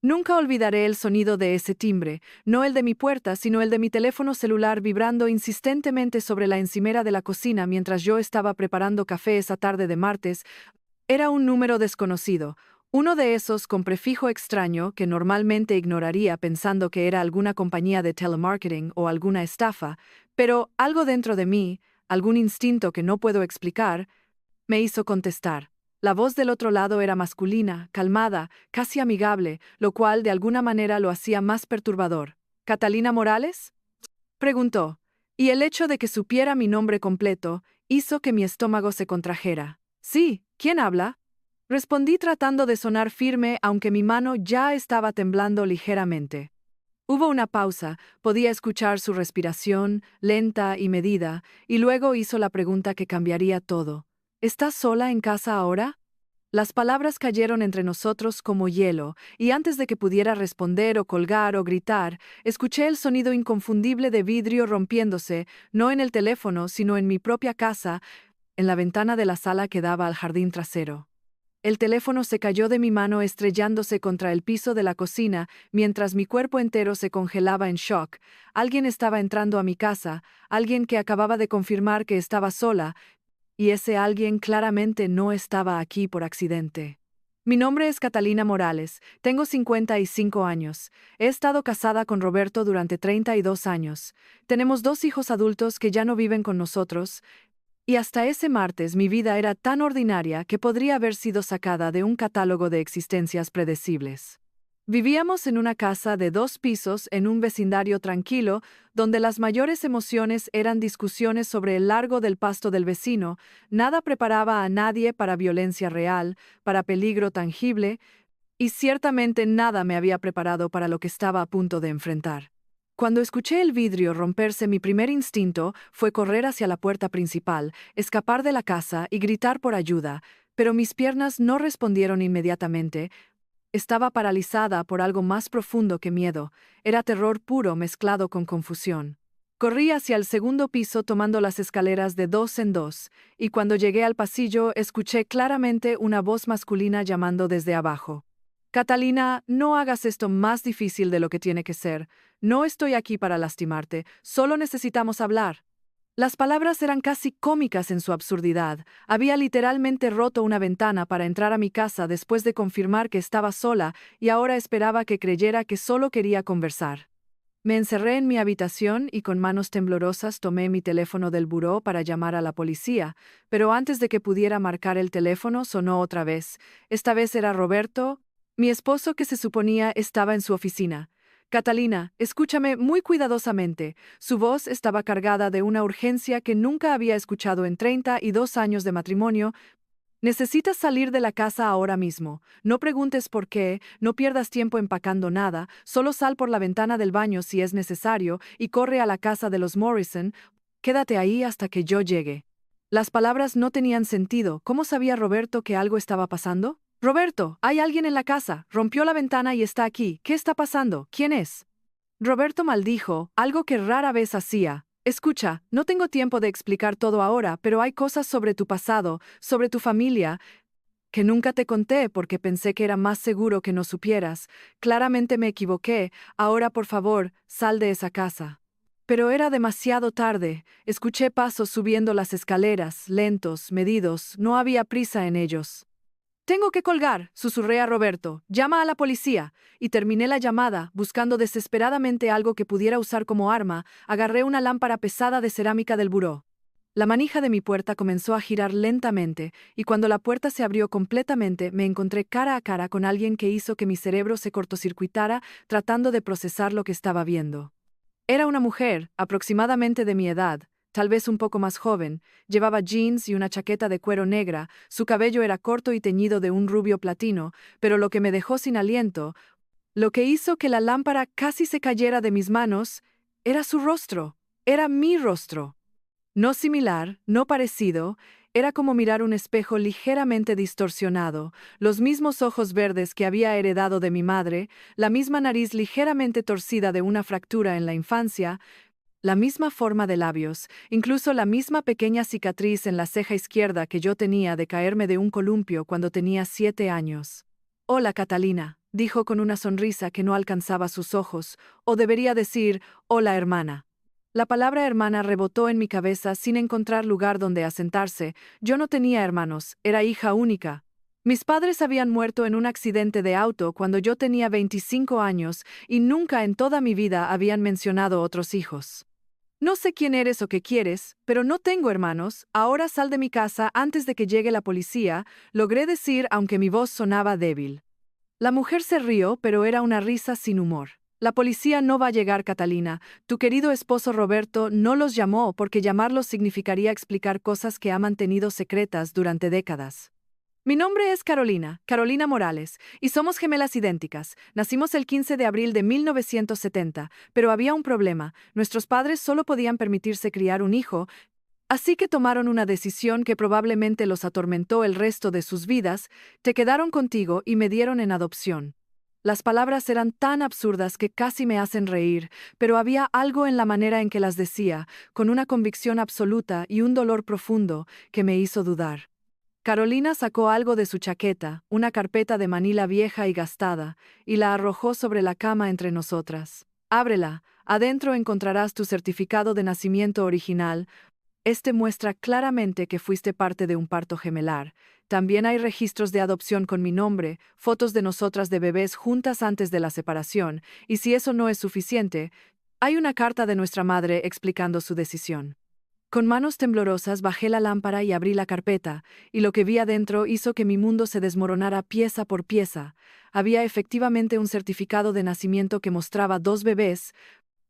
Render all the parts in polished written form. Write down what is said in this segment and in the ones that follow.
Nunca olvidaré el sonido de ese timbre, no el de mi puerta, sino el de mi teléfono celular vibrando insistentemente sobre la encimera de la cocina mientras yo estaba preparando café esa tarde de martes. Era un número desconocido, uno de esos con prefijo extraño que normalmente ignoraría pensando que era alguna compañía de telemarketing o alguna estafa, pero algo dentro de mí, algún instinto que no puedo explicar, me hizo contestar. La voz del otro lado era masculina, calmada, casi amigable, lo cual de alguna manera lo hacía más perturbador. ¿Catalina Morales? Preguntó, y el hecho de que supiera mi nombre completo hizo que mi estómago se contrajera. Sí, ¿quién habla? Respondí tratando de sonar firme, aunque mi mano ya estaba temblando ligeramente. Hubo una pausa, podía escuchar su respiración, lenta y medida, y luego hizo la pregunta que cambiaría todo. ¿Estás sola en casa ahora? Las palabras cayeron entre nosotros como hielo, y antes de que pudiera responder o colgar o gritar, escuché el sonido inconfundible de vidrio rompiéndose, no en el teléfono, sino en mi propia casa, en la ventana de la sala que daba al jardín trasero. El teléfono se cayó de mi mano estrellándose contra el piso de la cocina, mientras mi cuerpo entero se congelaba en shock. Alguien estaba entrando a mi casa, alguien que acababa de confirmar que estaba sola, y ese alguien claramente no estaba aquí por accidente. Mi nombre es Catalina Morales, tengo 55 años. He estado casada con Roberto durante 32 años. Tenemos 2 hijos adultos que ya no viven con nosotros, y hasta ese martes mi vida era tan ordinaria que podría haber sido sacada de un catálogo de existencias predecibles. Vivíamos en una casa de 2 pisos en un vecindario tranquilo, donde las mayores emociones eran discusiones sobre el largo del pasto del vecino. Nada preparaba a nadie para violencia real, para peligro tangible, y ciertamente nada me había preparado para lo que estaba a punto de enfrentar. Cuando escuché el vidrio romperse, mi primer instinto fue correr hacia la puerta principal, escapar de la casa y gritar por ayuda, pero mis piernas no respondieron inmediatamente. Estaba paralizada por algo más profundo que miedo, era terror puro mezclado con confusión. Corrí hacia el segundo piso tomando las escaleras de 2 en 2, y cuando llegué al pasillo escuché claramente una voz masculina llamando desde abajo. Catalina, no hagas esto más difícil de lo que tiene que ser. No estoy aquí para lastimarte, solo necesitamos hablar. Las palabras eran casi cómicas en su absurdidad. Había literalmente roto una ventana para entrar a mi casa después de confirmar que estaba sola y ahora esperaba que creyera que solo quería conversar. Me encerré en mi habitación y con manos temblorosas tomé mi teléfono del buró para llamar a la policía, pero antes de que pudiera marcar el teléfono sonó otra vez. Esta vez era Roberto, mi esposo, que se suponía estaba en su oficina. Catalina, escúchame muy cuidadosamente. Su voz estaba cargada de una urgencia que nunca había escuchado en 32 años de matrimonio. Necesitas salir de la casa ahora mismo. No preguntes por qué, no pierdas tiempo empacando nada, solo sal por la ventana del baño si es necesario y corre a la casa de los Morrison. Quédate ahí hasta que yo llegue. Las palabras no tenían sentido. ¿Cómo sabía Roberto que algo estaba pasando? Roberto, hay alguien en la casa. Rompió la ventana y está aquí. ¿Qué está pasando? ¿Quién es? Roberto maldijo, algo que rara vez hacía. Escucha, no tengo tiempo de explicar todo ahora, pero hay cosas sobre tu pasado, sobre tu familia, que nunca te conté porque pensé que era más seguro que no supieras. Claramente me equivoqué. Ahora, por favor, sal de esa casa. Pero era demasiado tarde. Escuché pasos subiendo las escaleras, lentos, medidos, no había prisa en ellos. Tengo que colgar, susurré a Roberto. Llama a la policía. Y terminé la llamada, buscando desesperadamente algo que pudiera usar como arma. Agarré una lámpara pesada de cerámica del buró. La manija de mi puerta comenzó a girar lentamente, y cuando la puerta se abrió completamente, me encontré cara a cara con alguien que hizo que mi cerebro se cortocircuitara tratando de procesar lo que estaba viendo. Era una mujer, aproximadamente de mi edad, tal vez un poco más joven, llevaba jeans y una chaqueta de cuero negra, su cabello era corto y teñido de un rubio platino, pero lo que me dejó sin aliento, lo que hizo que la lámpara casi se cayera de mis manos, era su rostro, era mi rostro. No similar, no parecido, era como mirar un espejo ligeramente distorsionado, los mismos ojos verdes que había heredado de mi madre, la misma nariz ligeramente torcida de una fractura en la infancia, la misma forma de labios, incluso la misma pequeña cicatriz en la ceja izquierda que yo tenía de caerme de un columpio cuando tenía 7 años. Hola, Catalina. dijo con una sonrisa que no alcanzaba sus ojos, o debería decir, hola hermana. La palabra hermana rebotó en mi cabeza sin encontrar lugar donde asentarse. Yo no tenía hermanos, era hija única. Mis padres habían muerto en un accidente de auto cuando yo tenía 25 años y nunca en toda mi vida habían mencionado otros hijos. No sé quién eres o qué quieres, pero no tengo hermanos, ahora sal de mi casa antes de que llegue la policía, logré decir aunque mi voz sonaba débil. La mujer se rió, pero era una risa sin humor. La policía no va a llegar, Catalina. Tu querido esposo Roberto no los llamó porque llamarlos significaría explicar cosas que ha mantenido secretas durante décadas. Mi nombre es Carolina, Carolina Morales, y somos gemelas idénticas. Nacimos el 15 de abril de 1970, pero había un problema. Nuestros padres solo podían permitirse criar un hijo, así que tomaron una decisión que probablemente los atormentó el resto de sus vidas. Te quedaron contigo y me dieron en adopción. Las palabras eran tan absurdas que casi me hacen reír, pero había algo en la manera en que las decía, con una convicción absoluta y un dolor profundo, que me hizo dudar. Carolina sacó algo de su chaqueta, una carpeta de manila vieja y gastada, y la arrojó sobre la cama entre nosotras. Ábrela, adentro encontrarás tu certificado de nacimiento original. Este muestra claramente que fuiste parte de un parto gemelar. También hay registros de adopción con mi nombre, fotos de nosotras de bebés juntas antes de la separación, y si eso no es suficiente, hay una carta de nuestra madre explicando su decisión. Con manos temblorosas bajé la lámpara y abrí la carpeta, y lo que vi adentro hizo que mi mundo se desmoronara pieza por pieza. Había efectivamente un certificado de nacimiento que mostraba dos bebés,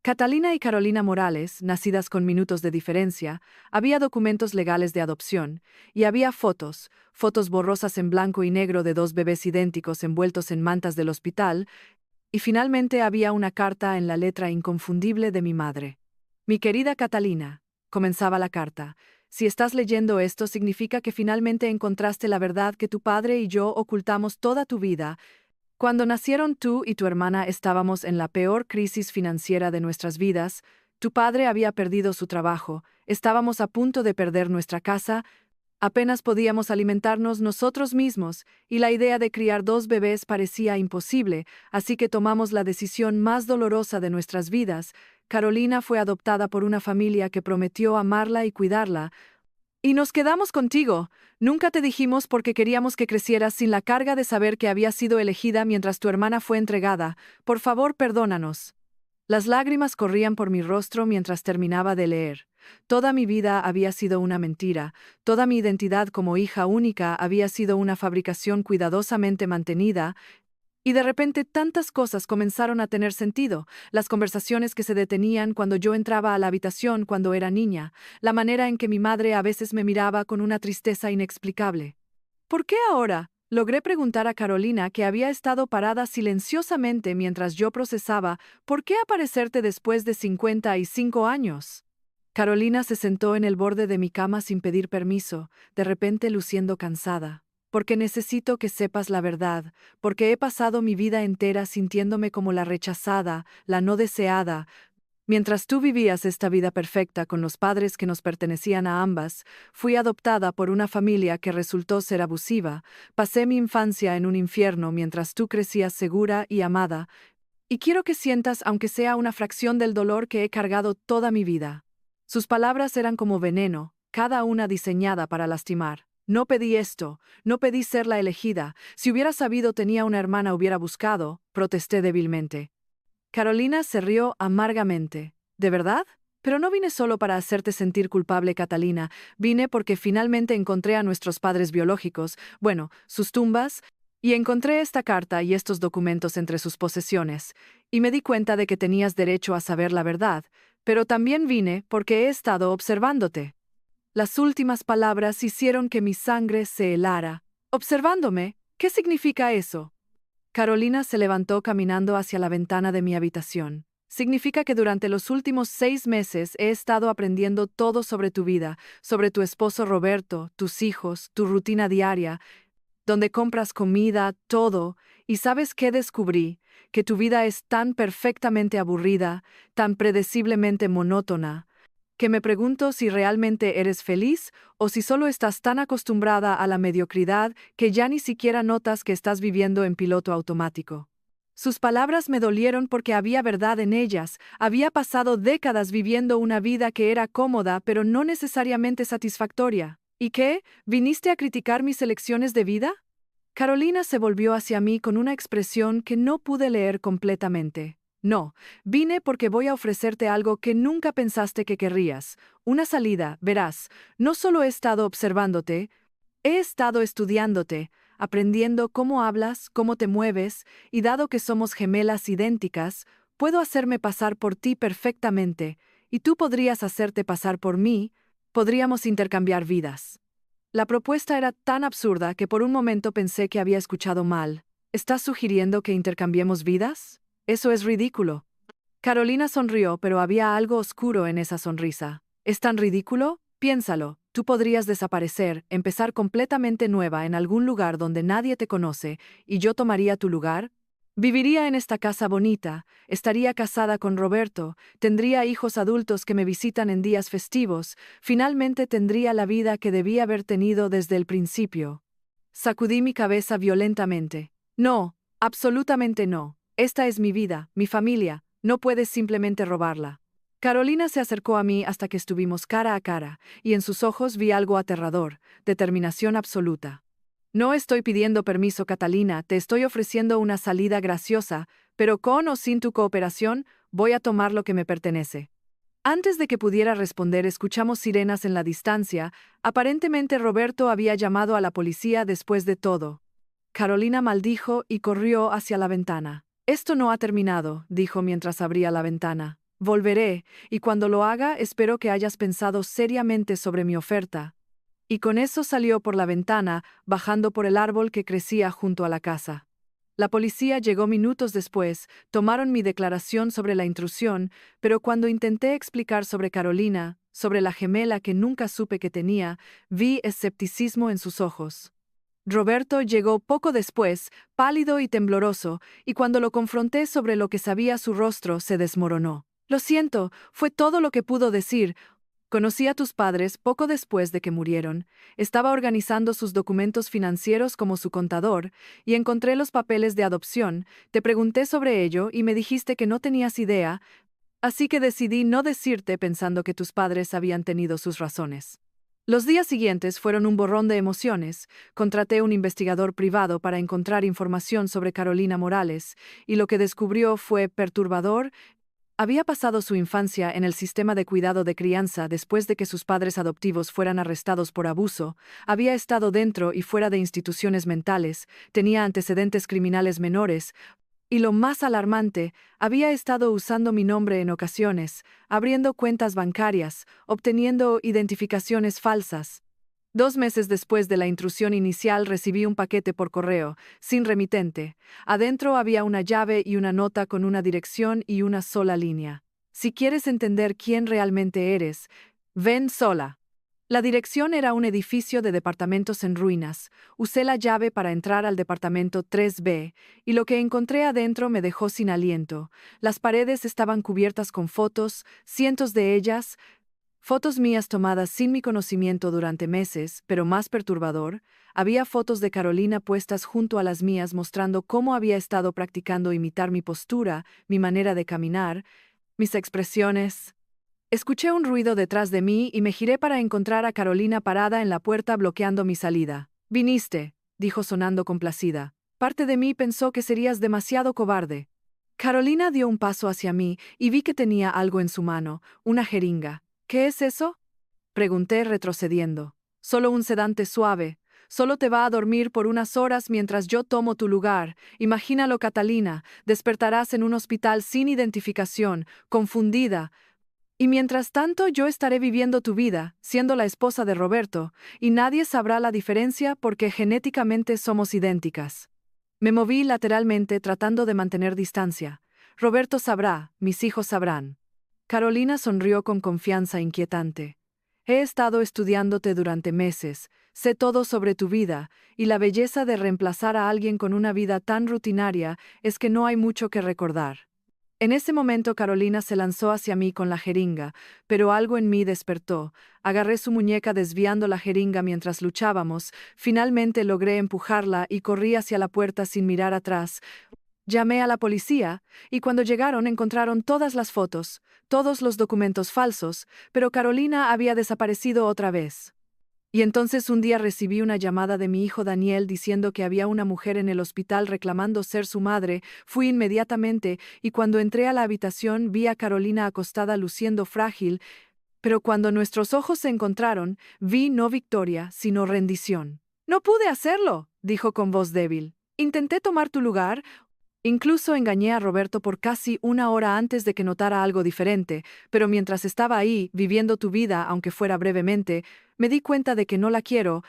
Catalina y Carolina Morales, nacidas con minutos de diferencia, había documentos legales de adopción, y había fotos borrosas en blanco y negro de dos bebés idénticos envueltos en mantas del hospital, y finalmente había una carta en la letra inconfundible de mi madre. Mi querida Catalina, comenzaba la carta, si estás leyendo esto significa que finalmente encontraste la verdad que tu padre y yo ocultamos toda tu vida. Cuando nacieron tú y tu hermana estábamos en la peor crisis financiera de nuestras vidas, tu padre había perdido su trabajo, estábamos a punto de perder nuestra casa, apenas podíamos alimentarnos nosotros mismos, y la idea de criar dos bebés parecía imposible, así que tomamos la decisión más dolorosa de nuestras vidas. Carolina fue adoptada por una familia que prometió amarla y cuidarla, y nos quedamos contigo. Nunca te dijimos porque queríamos que crecieras sin la carga de saber que había sido elegida mientras tu hermana fue entregada. Por favor, perdónanos. Las lágrimas corrían por mi rostro mientras terminaba de leer. Toda mi vida había sido una mentira, toda mi identidad como hija única había sido una fabricación cuidadosamente mantenida, y de repente tantas cosas comenzaron a tener sentido, las conversaciones que se detenían cuando yo entraba a la habitación cuando era niña, la manera en que mi madre a veces me miraba con una tristeza inexplicable. ¿Por qué ahora? Logré preguntar a Carolina, que había estado parada silenciosamente mientras yo procesaba, ¿por qué aparecerte después de 55 años? Carolina se sentó en el borde de mi cama sin pedir permiso, de repente luciendo cansada. Porque necesito que sepas la verdad, porque he pasado mi vida entera sintiéndome como la rechazada, la no deseada. Mientras tú vivías esta vida perfecta con los padres que nos pertenecían a ambas, fui adoptada por una familia que resultó ser abusiva, pasé mi infancia en un infierno mientras tú crecías segura y amada, y quiero que sientas aunque sea una fracción del dolor que he cargado toda mi vida. Sus palabras eran como veneno, cada una diseñada para lastimar. No pedí esto, no pedí ser la elegida. Si hubiera sabido tenía una hermana hubiera buscado, protesté débilmente. Carolina se rió amargamente. ¿De verdad? Pero no vine solo para hacerte sentir culpable, Catalina. Vine porque finalmente encontré a nuestros padres biológicos, bueno, sus tumbas, y encontré esta carta y estos documentos entre sus posesiones, y me di cuenta de que tenías derecho a saber la verdad, pero también vine porque he estado observándote. Las últimas palabras hicieron que mi sangre se helara. ¿Observándome? ¿Qué significa eso? Carolina se levantó caminando hacia la ventana de mi habitación. Significa que durante los últimos 6 meses he estado aprendiendo todo sobre tu vida, sobre tu esposo Roberto, tus hijos, tu rutina diaria, donde compras comida, todo, y ¿sabes qué descubrí? Que tu vida es tan perfectamente aburrida, tan predeciblemente monótona. Que me pregunto si realmente eres feliz o si solo estás tan acostumbrada a la mediocridad que ya ni siquiera notas que estás viviendo en piloto automático. Sus palabras me dolieron porque había verdad en ellas. Había pasado décadas viviendo una vida que era cómoda pero no necesariamente satisfactoria. ¿Y qué? ¿Viniste a criticar mis elecciones de vida? Carolina se volvió hacia mí con una expresión que no pude leer completamente. No, vine porque voy a ofrecerte algo que nunca pensaste que querrías. Una salida, verás. No solo he estado observándote, he estado estudiándote, aprendiendo cómo hablas, cómo te mueves, y dado que somos gemelas idénticas, puedo hacerme pasar por ti perfectamente, y tú podrías hacerte pasar por mí, podríamos intercambiar vidas. La propuesta era tan absurda que por un momento pensé que había escuchado mal. ¿Estás sugiriendo que intercambiemos vidas? Eso es ridículo. Carolina sonrió, pero había algo oscuro en esa sonrisa. ¿Es tan ridículo? Piénsalo. Tú podrías desaparecer, empezar completamente nueva en algún lugar donde nadie te conoce, y yo tomaría tu lugar. Viviría en esta casa bonita, estaría casada con Roberto, tendría hijos adultos que me visitan en días festivos, finalmente tendría la vida que debía haber tenido desde el principio. Sacudí mi cabeza violentamente. No, absolutamente no. Esta es mi vida, mi familia, no puedes simplemente robarla. Carolina se acercó a mí hasta que estuvimos cara a cara, y en sus ojos vi algo aterrador, determinación absoluta. No estoy pidiendo permiso, Catalina, te estoy ofreciendo una salida graciosa, pero con o sin tu cooperación, voy a tomar lo que me pertenece. Antes de que pudiera responder, escuchamos sirenas en la distancia. Aparentemente Roberto había llamado a la policía después de todo. Carolina maldijo y corrió hacia la ventana. Esto no ha terminado, dijo mientras abría la ventana. Volveré, y cuando lo haga espero que hayas pensado seriamente sobre mi oferta. Y con eso salió por la ventana, bajando por el árbol que crecía junto a la casa. La policía llegó minutos después, tomaron mi declaración sobre la intrusión, pero cuando intenté explicar sobre Carolina, sobre la gemela que nunca supe que tenía, vi escepticismo en sus ojos. Roberto llegó poco después, pálido y tembloroso, y cuando lo confronté sobre lo que sabía su rostro se desmoronó. Lo siento, fue todo lo que pudo decir. Conocí a tus padres poco después de que murieron. Estaba organizando sus documentos financieros como su contador, y encontré los papeles de adopción. Te pregunté sobre ello y me dijiste que no tenías idea, así que decidí no decirte pensando que tus padres habían tenido sus razones. Los días siguientes fueron un borrón de emociones. Contraté un investigador privado para encontrar información sobre Carolina Morales, y lo que descubrió fue perturbador. Había pasado su infancia en el sistema de cuidado de crianza después de que sus padres adoptivos fueran arrestados por abuso, había estado dentro y fuera de instituciones mentales, tenía antecedentes criminales menores, y lo más alarmante, había estado usando mi nombre en ocasiones, abriendo cuentas bancarias, obteniendo identificaciones falsas. 2 meses después de la intrusión inicial recibí un paquete por correo, sin remitente. Adentro había una llave y una nota con una dirección y una sola línea. Si quieres entender quién realmente eres, ven sola. La dirección era un edificio de departamentos en ruinas. Usé la llave para entrar al departamento 3B, y lo que encontré adentro me dejó sin aliento. Las paredes estaban cubiertas con fotos, cientos de ellas, fotos mías tomadas sin mi conocimiento durante meses, pero más perturbador, había fotos de Carolina puestas junto a las mías mostrando cómo había estado practicando imitar mi postura, mi manera de caminar, mis expresiones. Escuché un ruido detrás de mí y me giré para encontrar a Carolina parada en la puerta bloqueando mi salida. «Viniste», dijo sonando complacida. «Parte de mí pensó que serías demasiado cobarde». Carolina dio un paso hacia mí y vi que tenía algo en su mano, una jeringa. «¿Qué es eso?», pregunté retrocediendo. «Solo un sedante suave. Solo te va a dormir por unas horas mientras yo tomo tu lugar. Imagínalo, Catalina, despertarás en un hospital sin identificación, confundida. Y mientras tanto yo estaré viviendo tu vida, siendo la esposa de Roberto, y nadie sabrá la diferencia porque genéticamente somos idénticas». Me moví lateralmente tratando de mantener distancia. «Roberto sabrá, mis hijos sabrán». Carolina sonrió con confianza inquietante. «He estado estudiándote durante meses, sé todo sobre tu vida, y la belleza de reemplazar a alguien con una vida tan rutinaria es que no hay mucho que recordar. En ese momento Carolina se lanzó hacia mí con la jeringa, pero algo en mí despertó. Agarré su muñeca desviando la jeringa mientras luchábamos. Finalmente logré empujarla y corrí hacia la puerta sin mirar atrás. Llamé a la policía, y cuando llegaron encontraron todas las fotos, todos los documentos falsos, pero Carolina había desaparecido otra vez. Y entonces un día recibí una llamada de mi hijo Daniel diciendo que había una mujer en el hospital reclamando ser su madre. Fui inmediatamente, y cuando entré a la habitación vi a Carolina acostada luciendo frágil, pero cuando nuestros ojos se encontraron, vi no victoria, sino rendición. No pude hacerlo, dijo con voz débil. Intenté tomar tu lugar. Incluso engañé a Roberto por casi una hora antes de que notara algo diferente, pero mientras estaba ahí, viviendo tu vida, aunque fuera brevemente, me di cuenta de que no la quiero.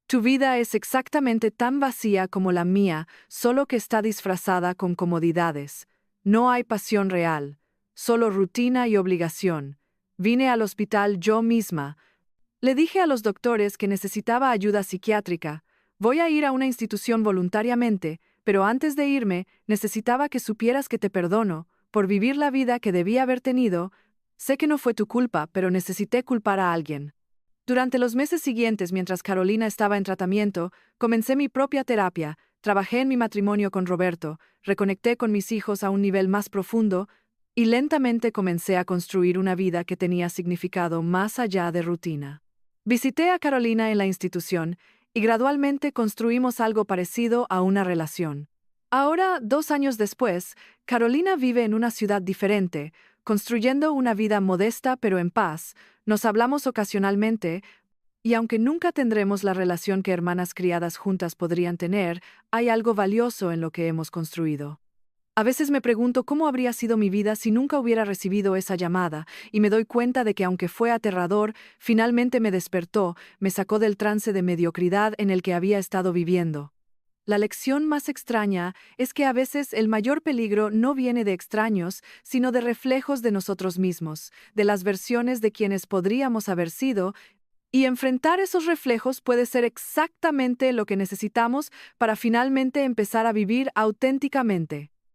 Tu vida es exactamente tan vacía como la mía, solo que está disfrazada con comodidades. No hay pasión real, solo rutina y obligación. Vine al hospital yo misma. Le dije a los doctores que necesitaba ayuda psiquiátrica. Voy a ir a una institución voluntariamente, pero antes de irme, necesitaba que supieras que te perdono por vivir la vida que debía haber tenido. Sé que no fue tu culpa, pero necesité culpar a alguien. Durante los meses siguientes, mientras Carolina estaba en tratamiento, comencé mi propia terapia, trabajé en mi matrimonio con Roberto, reconecté con mis hijos a un nivel más profundo y lentamente comencé a construir una vida que tenía significado más allá de rutina. Visité a Carolina en la institución y gradualmente construimos algo parecido a una relación. Ahora, 2 años después, Carolina vive en una ciudad diferente, construyendo una vida modesta pero en paz. Nos hablamos ocasionalmente, y aunque nunca tendremos la relación que hermanas criadas juntas podrían tener, hay algo valioso en lo que hemos construido. A veces me pregunto cómo habría sido mi vida si nunca hubiera recibido esa llamada, y me doy cuenta de que aunque fue aterrador, finalmente me despertó, me sacó del trance de mediocridad en el que había estado viviendo. La lección más extraña es que a veces el mayor peligro no viene de extraños, sino de reflejos de nosotros mismos, de las versiones de quienes podríamos haber sido, y enfrentar esos reflejos puede ser exactamente lo que necesitamos para finalmente empezar a vivir auténticamente.